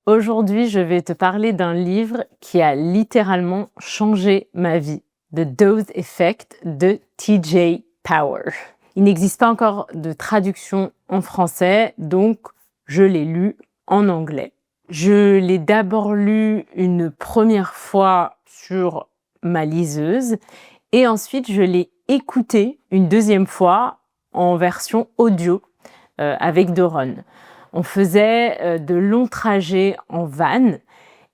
Aujourd'hui, je vais te parler d'un livre qui a littéralement changé ma vie, The Dose Effect de T.J. Power. Il n'existe pas encore de traduction en français, donc je l'ai lu en anglais. Je l'ai d'abord lu une première fois sur ma liseuse et ensuite je l'ai écouté une deuxième fois en version audio avec Doron. On faisait de longs trajets en van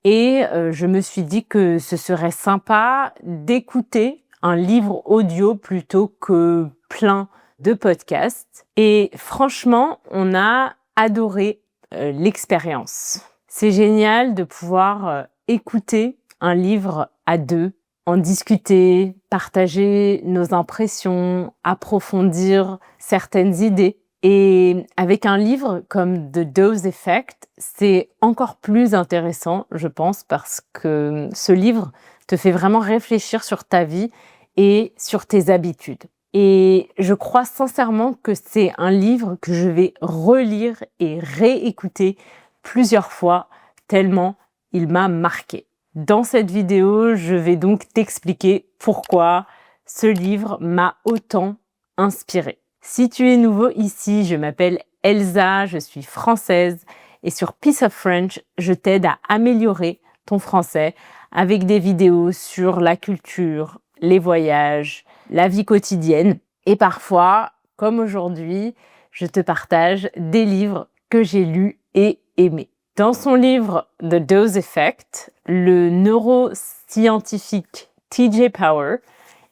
et je me suis dit que ce serait sympa d'écouter un livre audio plutôt que plein de podcasts. Et franchement, on a adoré l'expérience. C'est génial de pouvoir écouter un livre à deux, en discuter, partager nos impressions, approfondir certaines idées. Et avec un livre comme The Dose Effect, c'est encore plus intéressant, je pense, parce que ce livre te fait vraiment réfléchir sur ta vie et sur tes habitudes. Et je crois sincèrement que c'est un livre que je vais relire et réécouter plusieurs fois, tellement il m'a marqué. Dans cette vidéo, je vais donc t'expliquer pourquoi ce livre m'a autant inspiré. Si tu es nouveau ici, je m'appelle Elsa, je suis française et sur Piece of French, je t'aide à améliorer ton français avec des vidéos sur la culture, les voyages, la vie quotidienne et parfois, comme aujourd'hui, je te partage des livres que j'ai lus et aimés. Dans son livre The Dose Effect, le neuroscientifique T.J. Power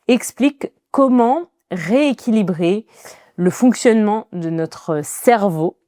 explique comment rééquilibrer le fonctionnement de notre cerveau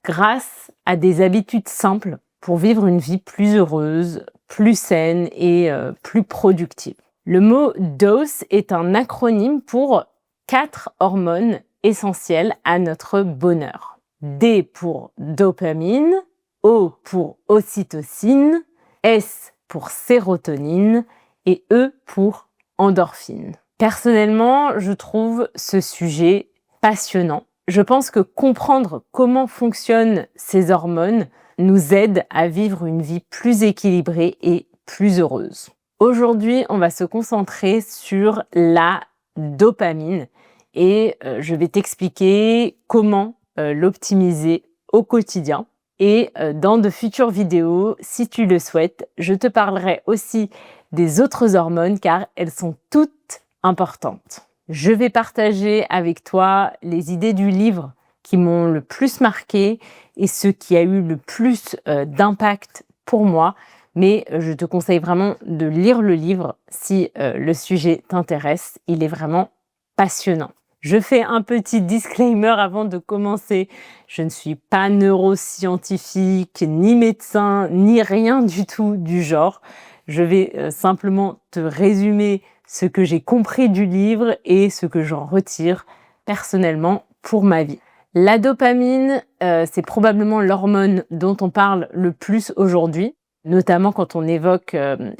grâce à des habitudes simples pour vivre une vie plus heureuse, plus saine et plus productive. Le mot DOSE est un acronyme pour 4 hormones essentielles à notre bonheur. D pour dopamine, O pour ocytocine, S pour sérotonine et E pour endorphine. Personnellement, je trouve ce sujet passionnant. Je pense que comprendre comment fonctionnent ces hormones nous aide à vivre une vie plus équilibrée et plus heureuse. Aujourd'hui, on va se concentrer sur la dopamine et je vais t'expliquer comment l'optimiser au quotidien. Et dans de futures vidéos, si tu le souhaites, je te parlerai aussi des autres hormones car elles sont toutes importantes. Je vais partager avec toi les idées du livre qui m'ont le plus marqué et ce qui a eu le plus d'impact pour moi. Mais je te conseille vraiment de lire le livre si le sujet t'intéresse. Il est vraiment passionnant. Je fais un petit disclaimer avant de commencer. Je ne suis pas neuroscientifique, ni médecin, ni rien du tout du genre. Je vais simplement te résumer ce que j'ai compris du livre et ce que j'en retire personnellement pour ma vie. La dopamine, c'est probablement l'hormone dont on parle le plus aujourd'hui, notamment quand on évoque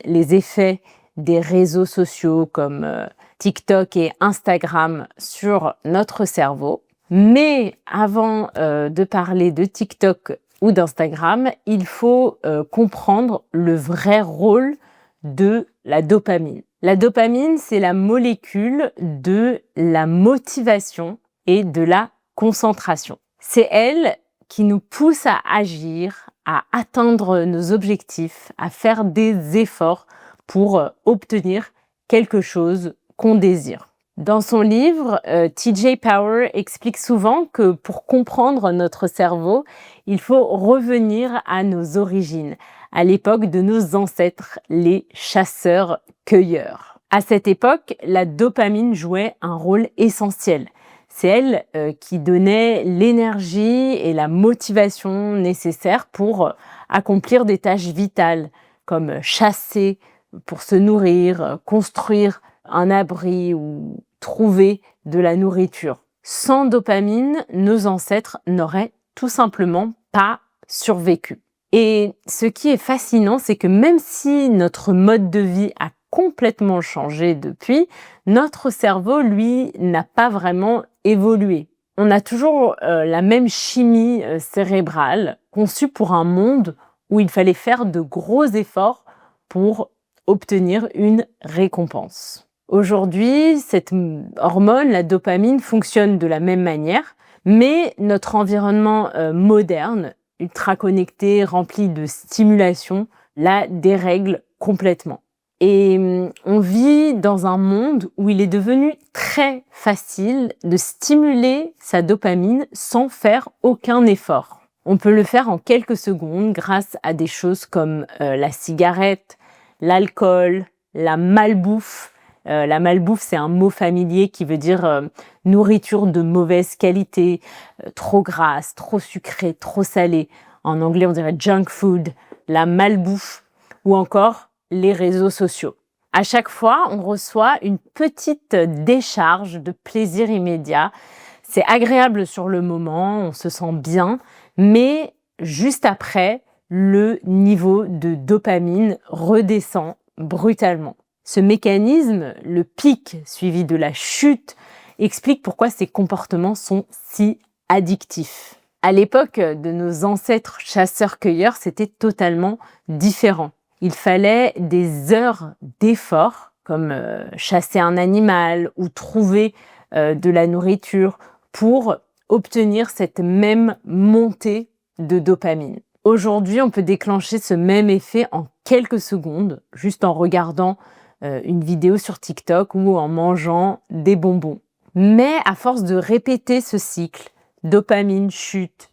les effets des réseaux sociaux comme TikTok et Instagram sur notre cerveau. Mais avant de parler de TikTok ou d'Instagram, il faut comprendre le vrai rôle de la dopamine. La dopamine, c'est la molécule de la motivation et de la concentration. C'est elle qui nous pousse à agir, à atteindre nos objectifs, à faire des efforts pour obtenir quelque chose qu'on désire. Dans son livre, T.J. Power explique souvent que pour comprendre notre cerveau, il faut revenir à nos origines, à l'époque de nos ancêtres, les chasseurs-cueilleurs. À cette époque, la dopamine jouait un rôle essentiel. C'est elle qui donnait l'énergie et la motivation nécessaires pour accomplir des tâches vitales, comme chasser pour se nourrir, construire un abri ou trouver de la nourriture. Sans dopamine, nos ancêtres n'auraient tout simplement pas survécu. Et ce qui est fascinant, c'est que même si notre mode de vie a complètement changé depuis, notre cerveau, lui, n'a pas vraiment évolué. On a toujours la même chimie cérébrale conçue pour un monde où il fallait faire de gros efforts pour obtenir une récompense. Aujourd'hui, cette hormone, la dopamine, fonctionne de la même manière, mais notre environnement moderne, ultra connecté, rempli de stimulation, la dérègle complètement. Et on vit dans un monde où il est devenu très facile de stimuler sa dopamine sans faire aucun effort. On peut le faire en quelques secondes grâce à des choses comme la cigarette, l'alcool, la malbouffe. La malbouffe, c'est un mot familier qui veut dire nourriture de mauvaise qualité, trop grasse, trop sucrée, trop salée. En anglais, on dirait junk food, la malbouffe ou encore les réseaux sociaux. À chaque fois, on reçoit une petite décharge de plaisir immédiat. C'est agréable sur le moment, on se sent bien, mais juste après, le niveau de dopamine redescend brutalement. Ce mécanisme, le pic suivi de la chute, explique pourquoi ces comportements sont si addictifs. À l'époque de nos ancêtres chasseurs-cueilleurs, c'était totalement différent. Il fallait des heures d'effort, comme chasser un animal ou trouver de la nourriture, pour obtenir cette même montée de dopamine. Aujourd'hui, on peut déclencher ce même effet en quelques secondes, juste en regardant une vidéo sur TikTok ou en mangeant des bonbons. Mais à force de répéter ce cycle, dopamine chute,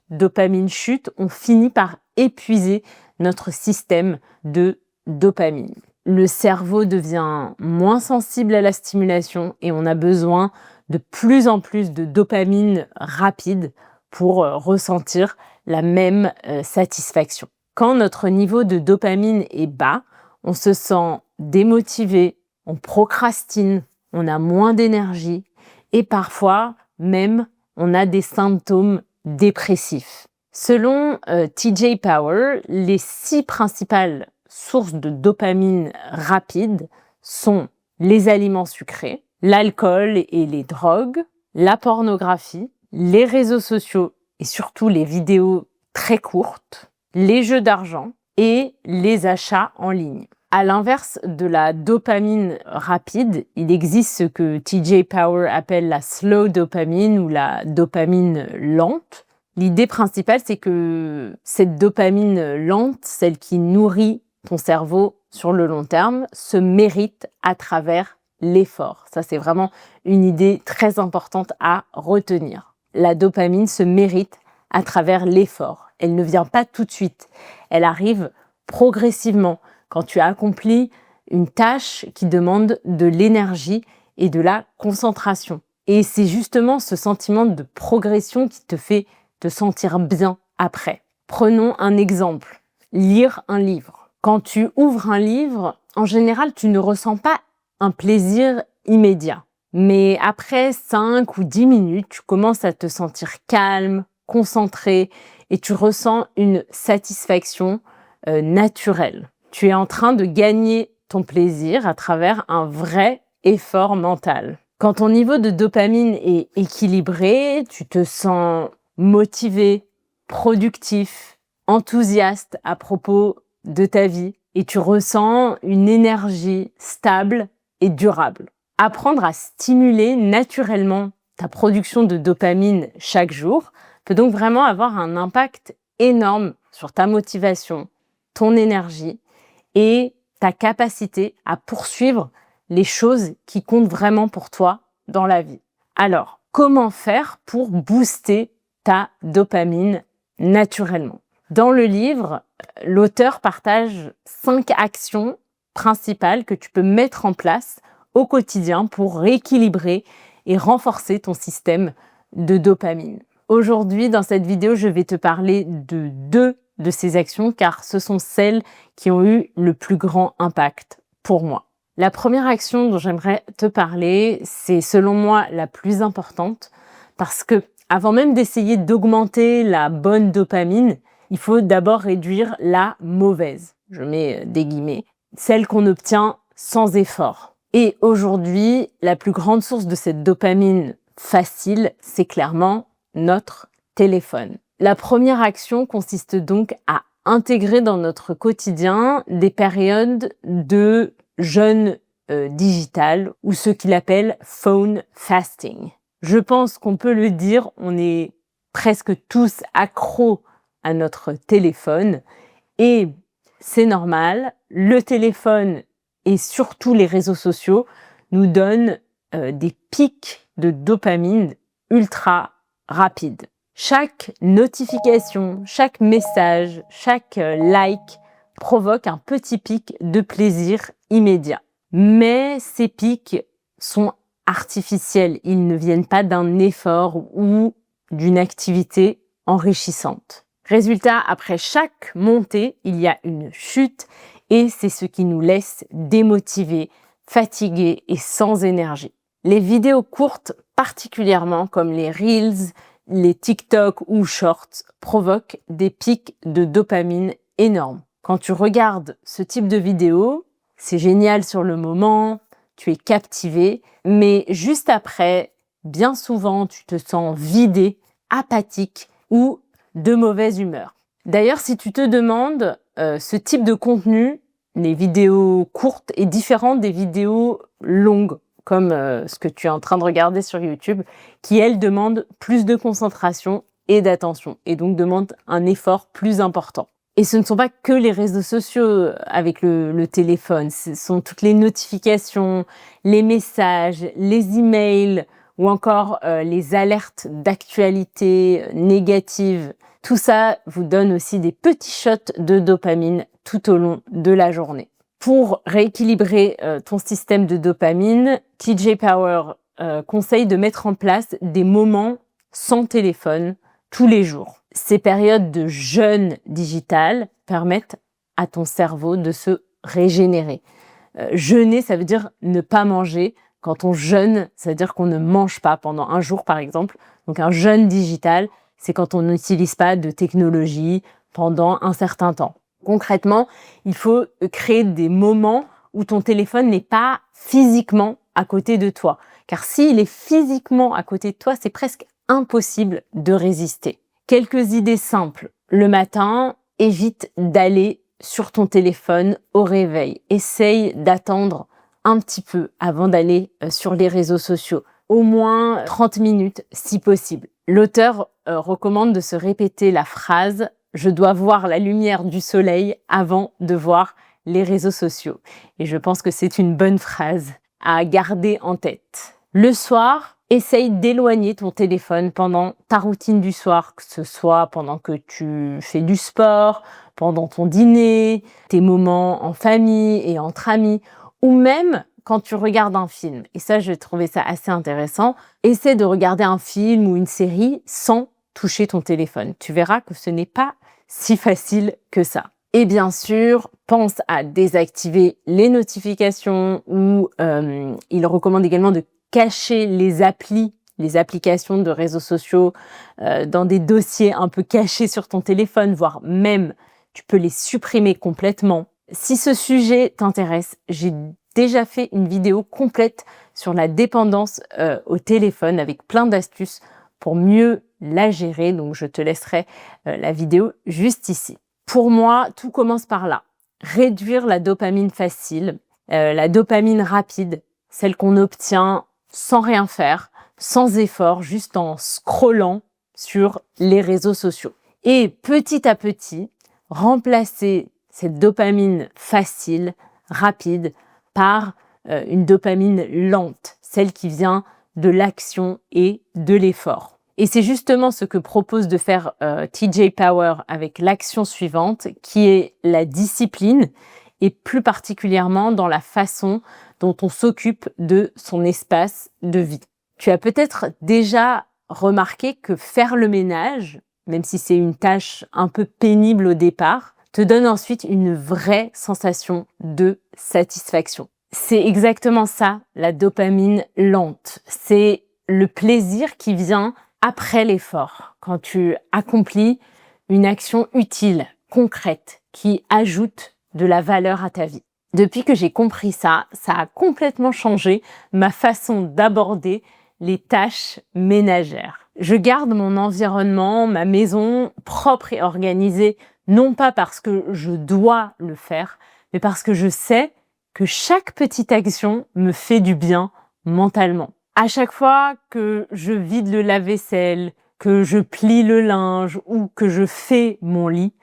on finit par épuiser notre système de dopamine. Le cerveau devient moins sensible à la stimulation et on a besoin de plus en plus de dopamine rapide pour ressentir la même satisfaction. Quand notre niveau de dopamine est bas, on se sent démotivé, on procrastine, on a moins d'énergie et parfois même on a des symptômes dépressifs. Selon TJ Power, les 6 principales sources de dopamine rapide sont les aliments sucrés, l'alcool et les drogues, la pornographie, les réseaux sociaux et surtout les vidéos très courtes, les jeux d'argent et les achats en ligne. À l'inverse de la dopamine rapide, il existe ce que TJ Power appelle la slow dopamine ou la dopamine lente. L'idée principale, c'est que cette dopamine lente, celle qui nourrit ton cerveau sur le long terme, se mérite à travers l'effort. Ça, c'est vraiment une idée très importante à retenir. La dopamine se mérite à travers l'effort. Elle ne vient pas tout de suite. Elle arrive progressivement quand tu as accompli une tâche qui demande de l'énergie et de la concentration. Et c'est justement ce sentiment de progression qui te fait te sentir bien après. Prenons un exemple. Lire un livre. Quand tu ouvres un livre, en général, tu ne ressens pas un plaisir immédiat. Mais après 5 ou 10 minutes, tu commences à te sentir calme, concentré et tu ressens une satisfaction naturelle. Tu es en train de gagner ton plaisir à travers un vrai effort mental. Quand ton niveau de dopamine est équilibré, tu te sens motivé, productif, enthousiaste à propos de ta vie et tu ressens une énergie stable et durable. Apprendre à stimuler naturellement ta production de dopamine chaque jour peut donc vraiment avoir un impact énorme sur ta motivation, ton énergie et ta capacité à poursuivre les choses qui comptent vraiment pour toi dans la vie. Alors, comment faire pour booster ta dopamine naturellement? Dans le livre, l'auteur partage 5 actions principales que tu peux mettre en place au quotidien pour rééquilibrer et renforcer ton système de dopamine. Aujourd'hui, dans cette vidéo, je vais te parler de 2 de ces actions car ce sont celles qui ont eu le plus grand impact pour moi. La première action dont j'aimerais te parler, c'est selon moi la plus importante parce que avant même d'essayer d'augmenter la bonne dopamine, il faut d'abord réduire la mauvaise, je mets des guillemets, celle qu'on obtient sans effort. Et aujourd'hui, la plus grande source de cette dopamine facile, c'est clairement notre téléphone. La première action consiste donc à intégrer dans notre quotidien des périodes de jeûne digital ou ce qu'il appelle phone fasting. Je pense qu'on peut le dire, on est presque tous accros à notre téléphone et c'est normal, le téléphone et surtout les réseaux sociaux nous donnent des pics de dopamine ultra rapides. Chaque notification, chaque message, chaque like provoque un petit pic de plaisir immédiat. Mais ces pics sont artificiels, ils ne viennent pas d'un effort ou d'une activité enrichissante. Résultat, après chaque montée, il y a une chute et c'est ce qui nous laisse démotivés, fatigués et sans énergie. Les vidéos courtes, particulièrement comme les Reels, les TikTok ou Shorts, provoquent des pics de dopamine énormes. Quand tu regardes ce type de vidéo, c'est génial sur le moment, tu es captivé, mais juste après, bien souvent, tu te sens vidé, apathique ou de mauvaise humeur. D'ailleurs, si tu te demandes, ce type de contenu, les vidéos courtes, est différent des vidéos longues, comme ce que tu es en train de regarder sur YouTube, qui, elles, demandent plus de concentration et d'attention, et donc demandent un effort plus important. Et ce ne sont pas que les réseaux sociaux avec le téléphone, ce sont toutes les notifications, les messages, les emails ou encore les alertes d'actualité négatives. Tout ça vous donne aussi des petits shots de dopamine tout au long de la journée. Pour rééquilibrer ton système de dopamine, TJ Power conseille de mettre en place des moments sans téléphone tous les jours. Ces périodes de jeûne digital permettent à ton cerveau de se régénérer. Jeûner, ça veut dire ne pas manger. Quand on jeûne, ça veut dire qu'on ne mange pas pendant un jour, par exemple. Donc un jeûne digital, c'est quand on n'utilise pas de technologie pendant un certain temps. Concrètement, il faut créer des moments où ton téléphone n'est pas physiquement à côté de toi. Car s'il est physiquement à côté de toi, c'est presque impossible de résister. Quelques idées simples. Le matin, évite d'aller sur ton téléphone au réveil. Essaye d'attendre un petit peu avant d'aller sur les réseaux sociaux. Au moins 30 minutes si possible. L'auteur recommande de se répéter la phrase « Je dois voir la lumière du soleil avant de voir les réseaux sociaux ». Et je pense que c'est une bonne phrase à garder en tête. Le soir, essaye d'éloigner ton téléphone pendant ta routine du soir, que ce soit pendant que tu fais du sport, pendant ton dîner, tes moments en famille et entre amis, ou même quand tu regardes un film. Et ça, j'ai trouvé ça assez intéressant. Essaie de regarder un film ou une série sans toucher ton téléphone. Tu verras que ce n'est pas si facile que ça. Et bien sûr, pense à désactiver les notifications ou il recommande également de cacher les applications de réseaux sociaux dans des dossiers un peu cachés sur ton téléphone, voire même tu peux les supprimer complètement. Si ce sujet t'intéresse, j'ai déjà fait une vidéo complète sur la dépendance au téléphone avec plein d'astuces pour mieux la gérer, donc je te laisserai la vidéo juste ici. Pour moi, tout commence par là. Réduire la dopamine facile, la dopamine rapide, celle qu'on obtient sans rien faire, sans effort, juste en scrollant sur les réseaux sociaux. Et petit à petit, remplacer cette dopamine facile, rapide, par une dopamine lente, celle qui vient de l'action et de l'effort. Et c'est justement ce que propose de faire TJ Power avec l'action suivante, qui est la discipline, et plus particulièrement dans la façon dont on s'occupe de son espace de vie. Tu as peut-être déjà remarqué que faire le ménage, même si c'est une tâche un peu pénible au départ, te donne ensuite une vraie sensation de satisfaction. C'est exactement ça, la dopamine lente. C'est le plaisir qui vient après l'effort, quand tu accomplis une action utile, concrète, qui ajoute de la valeur à ta vie. Depuis que j'ai compris ça, ça a complètement changé ma façon d'aborder les tâches ménagères. Je garde mon environnement, ma maison propre et organisée Non pas parce que je dois le faire, mais parce que je sais que chaque petite action me fait du bien mentalement. À chaque fois que je vide le lave-vaisselle, que je plie le linge ou que je fais mon lit,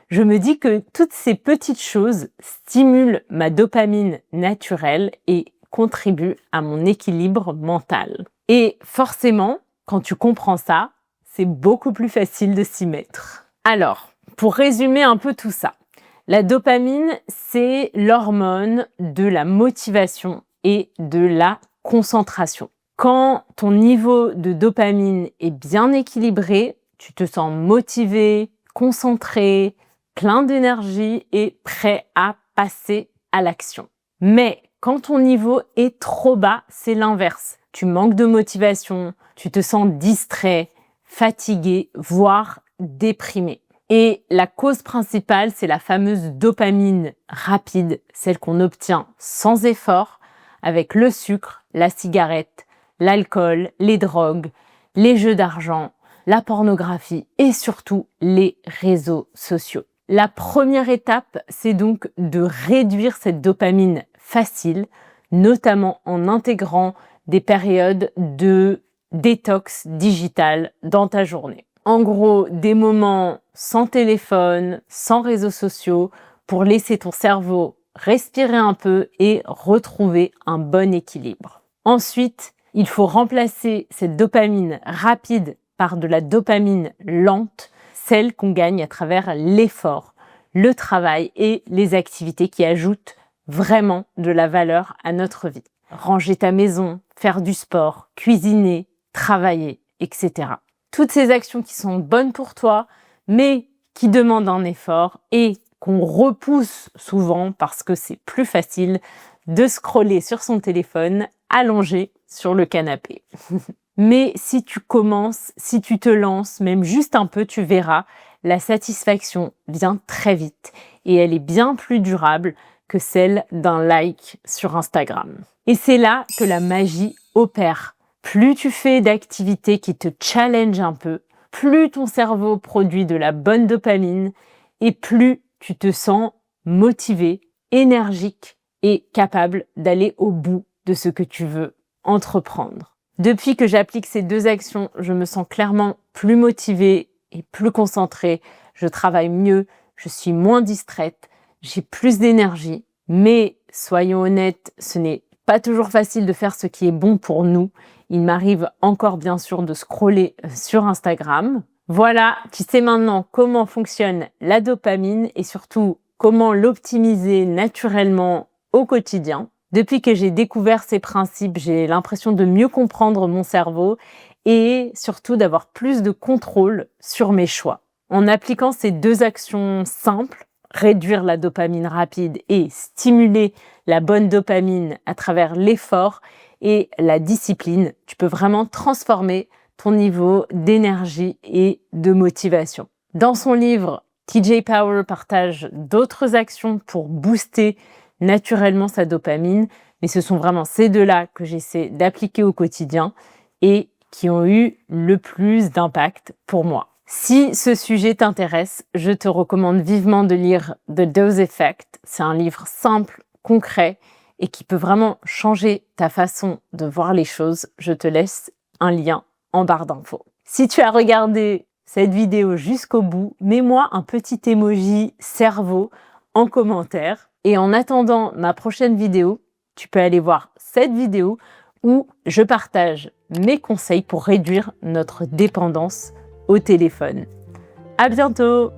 je me dis que toutes ces petites choses stimulent ma dopamine naturelle et contribuent à mon équilibre mental. Et forcément, quand tu comprends ça, c'est beaucoup plus facile de s'y mettre. Alors, pour résumer un peu tout ça, la dopamine, c'est l'hormone de la motivation et de la concentration. Quand ton niveau de dopamine est bien équilibré, tu te sens motivé, concentré, plein d'énergie et prêt à passer à l'action. Mais quand ton niveau est trop bas, c'est l'inverse. Tu manques de motivation, tu te sens distrait, fatigué, voire déprimé. Et la cause principale, c'est la fameuse dopamine rapide, celle qu'on obtient sans effort, avec le sucre, la cigarette, l'alcool, les drogues, les jeux d'argent, la pornographie et surtout les réseaux sociaux. La première étape, c'est donc de réduire cette dopamine facile, notamment en intégrant des périodes de détox digital dans ta journée. En gros, des moments sans téléphone, sans réseaux sociaux, pour laisser ton cerveau respirer un peu et retrouver un bon équilibre. Ensuite, il faut remplacer cette dopamine rapide par de la dopamine lente, celle qu'on gagne à travers l'effort, le travail et les activités qui ajoutent vraiment de la valeur à notre vie. Ranger ta maison, faire du sport, cuisiner, travailler, etc. Toutes ces actions qui sont bonnes pour toi, mais qui demandent un effort et qu'on repousse souvent parce que c'est plus facile de scroller sur son téléphone allongé sur le canapé. Mais si tu commences, si tu te lances, même juste un peu, tu verras, la satisfaction vient très vite et elle est bien plus durable que celle d'un like sur Instagram. Et c'est là que la magie opère. Plus tu fais d'activités qui te challenge un peu, plus ton cerveau produit de la bonne dopamine et plus tu te sens motivé, énergique et capable d'aller au bout de ce que tu veux entreprendre. Depuis que j'applique ces deux actions, je me sens clairement plus motivée et plus concentrée. Je travaille mieux, je suis moins distraite, j'ai plus d'énergie. Mais soyons honnêtes, ce n'est pas toujours facile de faire ce qui est bon pour nous. Il m'arrive encore bien sûr de scroller sur Instagram. Voilà, tu sais maintenant comment fonctionne la dopamine et surtout comment l'optimiser naturellement au quotidien. Depuis que j'ai découvert ces principes, j'ai l'impression de mieux comprendre mon cerveau et surtout d'avoir plus de contrôle sur mes choix. En appliquant ces deux actions simples, réduire la dopamine rapide et stimuler la bonne dopamine à travers l'effort et la discipline, tu peux vraiment transformer ton niveau d'énergie et de motivation. Dans son livre, TJ Power partage d'autres actions pour booster naturellement sa dopamine, mais ce sont vraiment ces deux-là que j'essaie d'appliquer au quotidien et qui ont eu le plus d'impact pour moi. Si ce sujet t'intéresse, je te recommande vivement de lire The Dose Effect. C'est un livre simple, concret et qui peut vraiment changer ta façon de voir les choses. Je te laisse un lien en barre d'infos. Si tu as regardé cette vidéo jusqu'au bout, mets-moi un petit emoji cerveau en commentaire. Et en attendant ma prochaine vidéo, tu peux aller voir cette vidéo où je partage mes conseils pour réduire notre dépendance au téléphone. À bientôt!